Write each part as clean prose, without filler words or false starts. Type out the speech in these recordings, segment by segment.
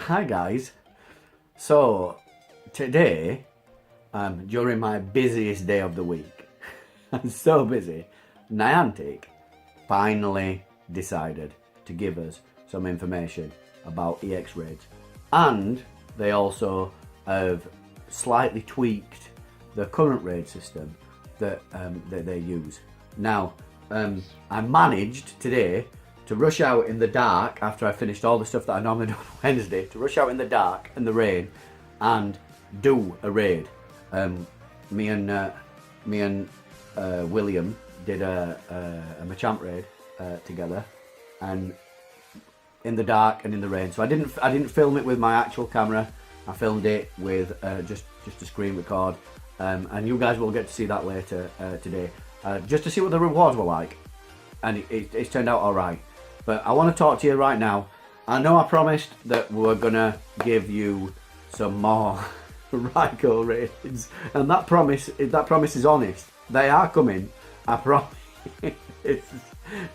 Hi guys. So today, during my busiest day of the week, I'm so busy, Niantic finally decided to give us some information about EX raids, and they also have slightly tweaked the current raid system that they use. Now, I managed today to rush out in the dark after I finished all the stuff that I normally do on Wednesday, to rush out in the dark and the rain and do a raid. Me and William did a Machamp raid together, and in the dark and in the rain. So I didn't film it with my actual camera. I filmed it with just a screen record, and you guys will get to see that later today, just to see what the rewards were like. And it's turned out all right. But I want to talk to you right now. I know I promised that we were gonna give you some more Raikou raids, and that promise is honest. They are coming. I promise.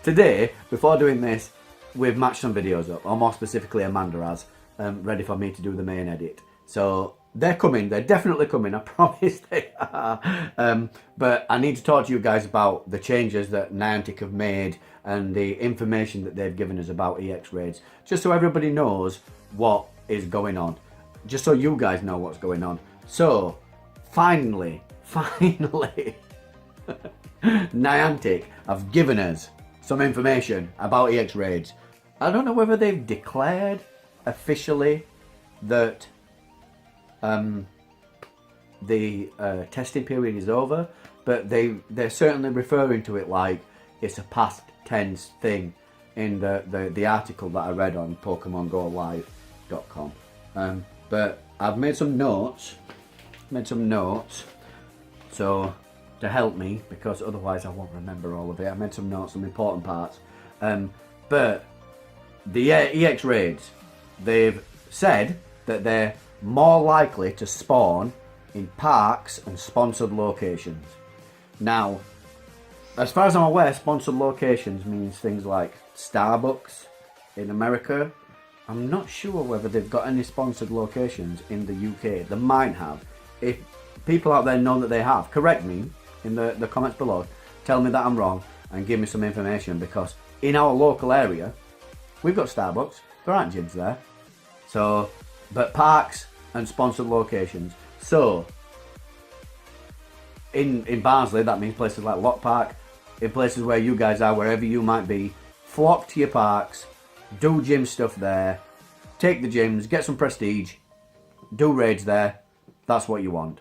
Today, before doing this, we've matched some videos up, or more specifically, Amanda has, ready for me to do the main edit. So they're coming. They're definitely coming. I promise they are. But I need to talk to you guys about the changes that Niantic have made and the information that they've given us about EX raids, just so everybody knows what is going on, just so you guys know what's going on. So finally, Niantic have given us some information about EX raids. I don't know whether they've declared officially that the testing period is over, but they're certainly referring to it like it's a past tense thing in the article that I read on PokemonGoLive.com. But I've made some notes, so to help me, because otherwise I won't remember all of it. I made some notes, some important parts. But the EX raids, they've said that they're more likely to spawn in parks and sponsored locations. Now, as far as I'm aware, sponsored locations means things like Starbucks in America. I'm not sure whether they've got any sponsored locations in the UK. They might have. If people out there know that they have, correct me in the comments below. Tell me that I'm wrong and give me some information, because in our local area, we've got Starbucks. There aren't gyms there. So, but parks and sponsored locations. So, in Barnsley, that means places like Lock Park. In places where you guys are, wherever you might be, flock to your parks, do gym stuff there, take the gyms, get some prestige, do raids there. That's what you want.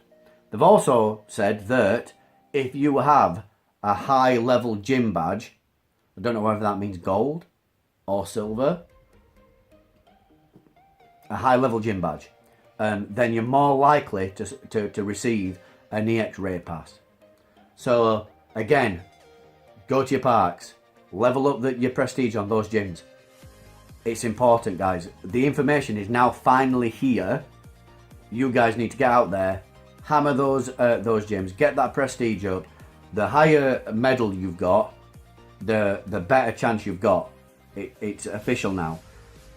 They've also said that if you have a high level gym badge, I don't know whether that means gold or silver, a high level gym badge, then you're more likely to receive an EX raid pass. So again, go to your parks, level up your prestige on those gyms. It's important, guys. The information is now finally here. You guys need to get out there, hammer those gyms, get that prestige up. The higher medal you've got, the better chance you've got. It's official now.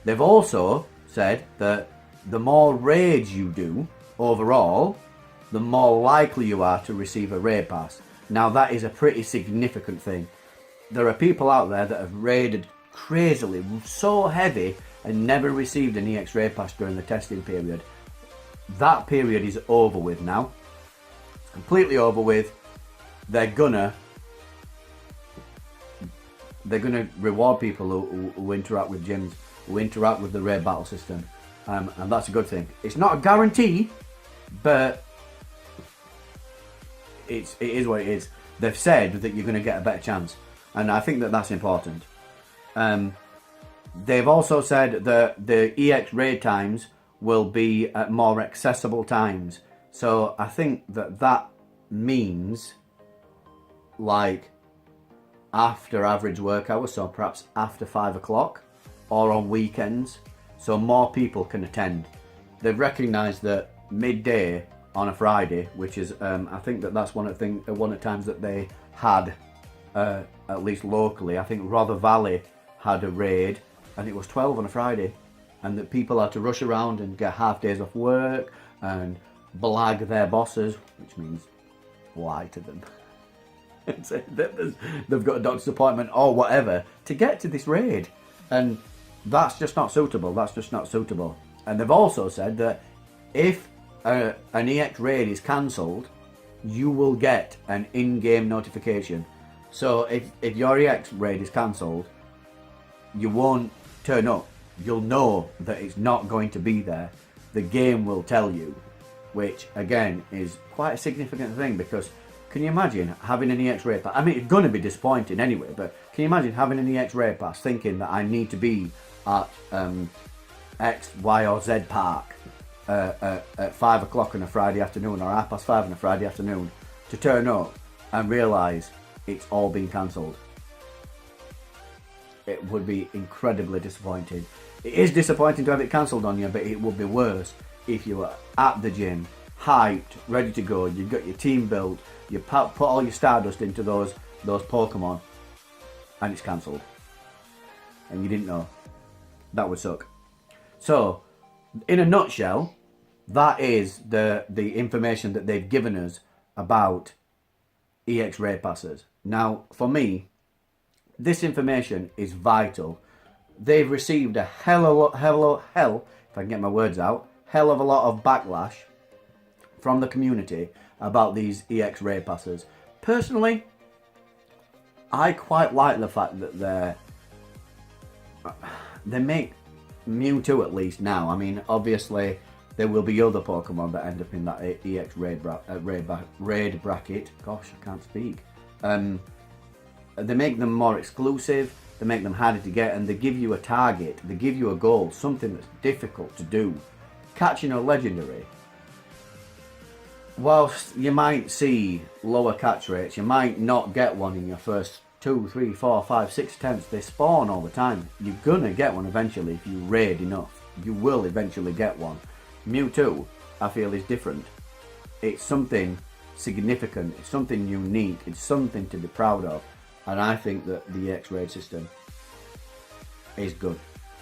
They've also said that the more raids you do overall, the more likely you are to receive a raid pass. Now that is a pretty significant thing. There are people out there that have raided crazily, so heavy, and never received an EX raid pass during the testing period. That period is over with now. It's completely over with. They're gonna reward people who interact with gyms, who interact with the raid battle system, and that's a good thing. It's not a guarantee, but it is what it is. They've said that you're going to get a better chance, and I think that that's important. They've also said that the EX raid times will be at more accessible times. So I think that means like after average work hours, so perhaps after 5 o'clock or on weekends, so more people can attend. They've recognised that midday on a Friday, which is I think that's one of the times that they had, at least locally. I think Rother Valley had a raid, and it was 12 on a Friday. and that people are to rush around and get half days off work and blag their bosses, which means lie to them. And say that they've got a doctor's appointment or whatever to get to this raid. And that's just not suitable. That's just not suitable. And they've also said that if an EX raid is cancelled, you will get an in-game notification. So if your EX raid is cancelled, you won't turn up. You'll know that it's not going to be there. The game will tell you, which again is quite a significant thing, because can you imagine having an EX raid pass? I mean, it's going to be disappointing anyway, but can you imagine having an EX raid pass thinking that I need to be at X, Y or Z park at 5 o'clock on a Friday afternoon or 5:30 on a Friday afternoon to turn up and realise it's all been cancelled? It would be incredibly disappointing. It is disappointing to have it cancelled on you, but it would be worse if you were at the gym, hyped, ready to go, you've got your team built, you put all your Stardust into those Pokemon, and it's cancelled. And you didn't know. That would suck. So, in a nutshell, that is the information that they've given us about EX raid passes. Now, for me, this information is vital. They've received a hell of a lot of backlash from the community about these EX raid passes. Personally, I quite like the fact that they make Mewtwo at least now. I mean, obviously there will be other Pokemon that end up in that EX raid bracket. Gosh, I can't speak. They make them more exclusive, they make them harder to get, and they give you a target, they give you a goal, something that's difficult to do. Catching a legendary, whilst you might see lower catch rates, you might not get one in your first 2, 3, 4, 5, 6 attempts. They spawn all the time. You're gonna get one eventually if you raid enough. You will eventually get one. Mewtwo, I feel, is different. It's something significant, it's something unique, it's something to be proud of. And I think that the EX raid system is good.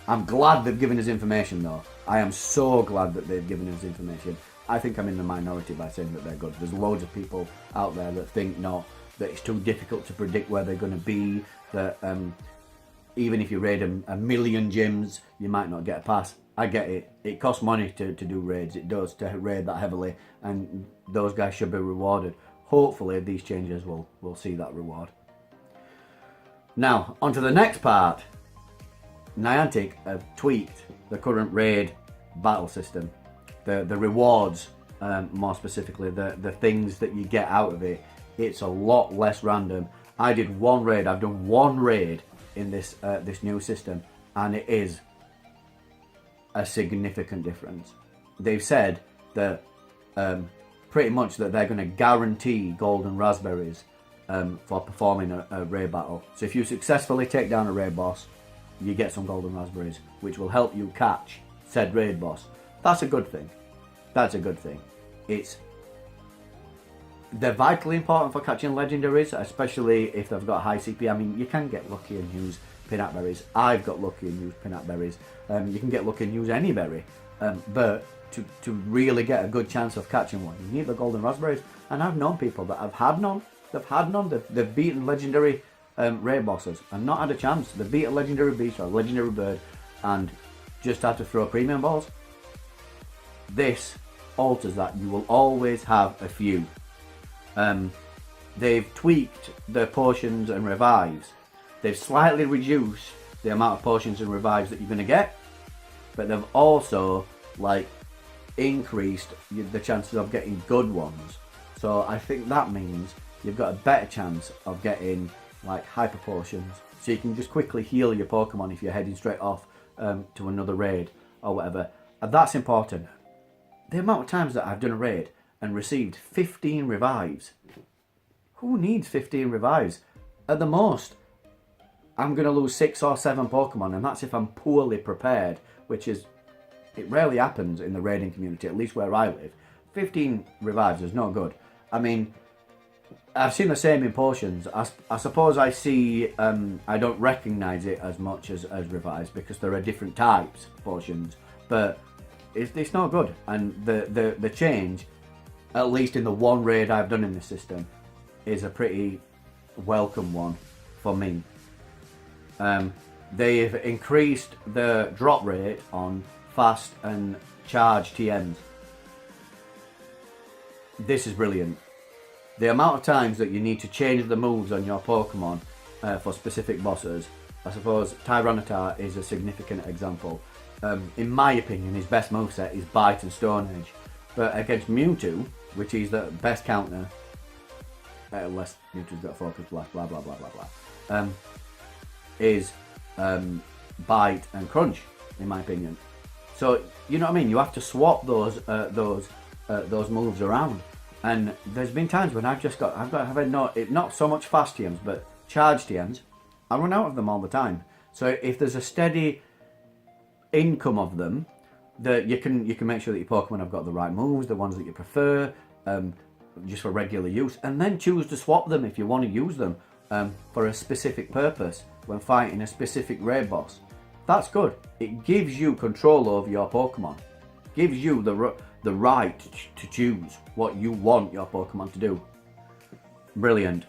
I'm glad they've given us information though. I am so glad that they've given us information. I think I'm in the minority by saying that they're good. There's loads of people out there that think no, that it's too difficult to predict where they're going to be, that even if you raid a million gyms, you might not get a pass. I get it. It costs money to do raids. It does, to raid that heavily, and those guys should be rewarded. Hopefully these changes will see that reward. Now, on to the next part. Niantic have tweaked the current raid battle system. The rewards, more specifically, the things that you get out of it. It's a lot less random. I've done one raid in this new system, and it is a significant difference. They've said that pretty much that they're going to guarantee golden raspberries for performing a raid battle. So if you successfully take down a raid boss, you get some golden raspberries, which will help you catch said raid boss. That's a good thing. That's a good thing. They're vitally important for catching legendaries, especially if they've got high CP. I mean, you can get lucky and use peanut berries. I've got lucky and used peanut berries. You can get lucky and use any berry. But to really get a good chance of catching one, you need the golden raspberries. And I've known people that have had none. They've beaten legendary raid bosses and not had a chance. They've beat a legendary beast or a legendary bird and just had to throw premium balls. This alters that. You will always have a few. They've tweaked the potions and revives. They've slightly reduced the amount of potions and revives that you're going to get, but they've also increased the chances of getting good ones. So I think that means you've got a better chance of getting hyper potions, so you can just quickly heal your Pokemon if you're heading straight off to another raid or whatever. And that's important. The amount of times that I've done a raid and received 15 revives. Who needs 15 revives? At the most, I'm going to lose 6 or 7 Pokemon, and that's if I'm poorly prepared, which is, it rarely happens in the raiding community, at least where I live. 15 revives is no good. I mean, I've seen the same in potions. I suppose I see, I don't recognise it as much as revised because there are different types of potions, but it's not good. And the change, at least in the one raid I've done in this system, is a pretty welcome one for me. They've increased the drop rate on fast and charge TMs. This is brilliant. The amount of times that you need to change the moves on your Pokemon for specific bosses, I suppose Tyranitar is a significant example. In my opinion, his best moveset is Bite and Stone Edge, but against Mewtwo, which is the best counter, unless Mewtwo's got Focus Blast, blah blah blah blah blah, is Bite and Crunch, in my opinion. So you know what I mean. You have to swap those moves around. And there's been times when I've had not so much fast TMs, but charge TMs. I run out of them all the time. So if there's a steady income of them, that you can make sure that your Pokemon have got the right moves, the ones that you prefer, just for regular use, and then choose to swap them if you want to use them for a specific purpose when fighting a specific raid boss. That's good. It gives you control over your Pokemon. Gives you the right to choose what you want your Pokemon to do. Brilliant.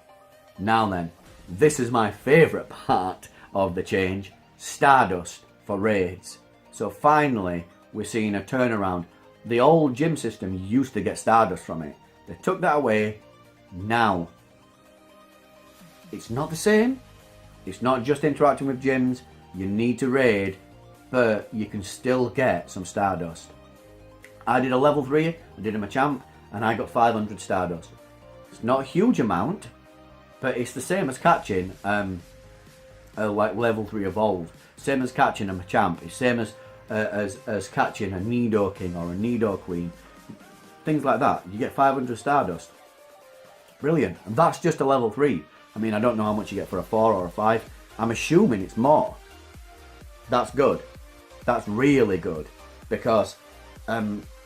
Now then, this is my favourite part of the change, Stardust for raids. So finally, we're seeing a turnaround. The old gym system used to get Stardust from it. They took that away. Now, it's not the same. It's not just interacting with gyms. You need to raid, but you can still get some Stardust. I did a level 3, I did a Machamp, and I got 500 Stardust. It's not a huge amount, but it's the same as catching like level 3 evolved. Same as catching a Machamp. It's same as catching a Nidoking or a Nidoqueen. Things like that. You get 500 Stardust. Brilliant. And that's just a level 3. I mean, I don't know how much you get for a 4 or a 5. I'm assuming it's more. That's good. That's really good. Because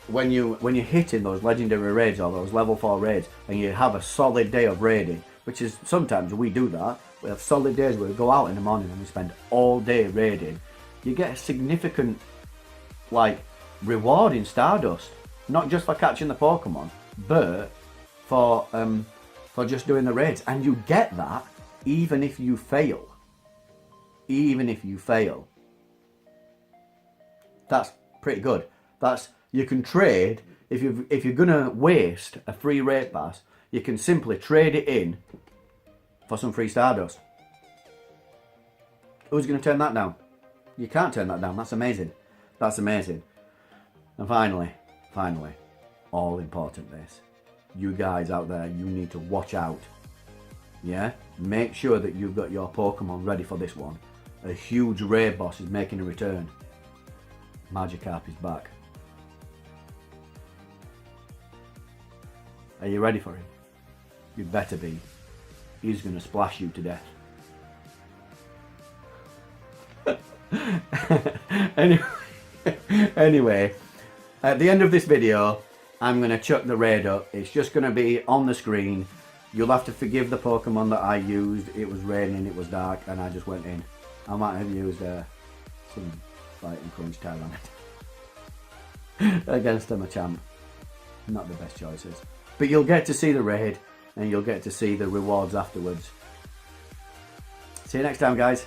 when you're hitting those legendary raids or those level 4 raids and you have a solid day of raiding, which is sometimes we do that, we have solid days where we go out in the morning and we spend all day raiding, you get a significant reward in Stardust, not just for catching the Pokemon, but for just doing the raids. And you get that even if you fail. Even if you fail. That's pretty good. You can trade, if you're gonna waste a free raid pass, you can simply trade it in for some free Stardust. Who's gonna turn that down? You can't turn that down. That's amazing. That's amazing. And finally, all important this. You guys out there, you need to watch out. Yeah? Make sure that you've got your Pokemon ready for this one. A huge raid boss is making a return. Magikarp is back. Are you ready for him? You better be. He's going to splash you to death. Anyway, at the end of this video, I'm going to chuck the raid up. It's just going to be on the screen. You'll have to forgive the Pokemon that I used. It was raining, it was dark, and I just went in. I might have used some Fighting Crunch Tyranitar against a Machamp. Not the best choices. But you'll get to see the raid and you'll get to see the rewards afterwards. See you next time, guys.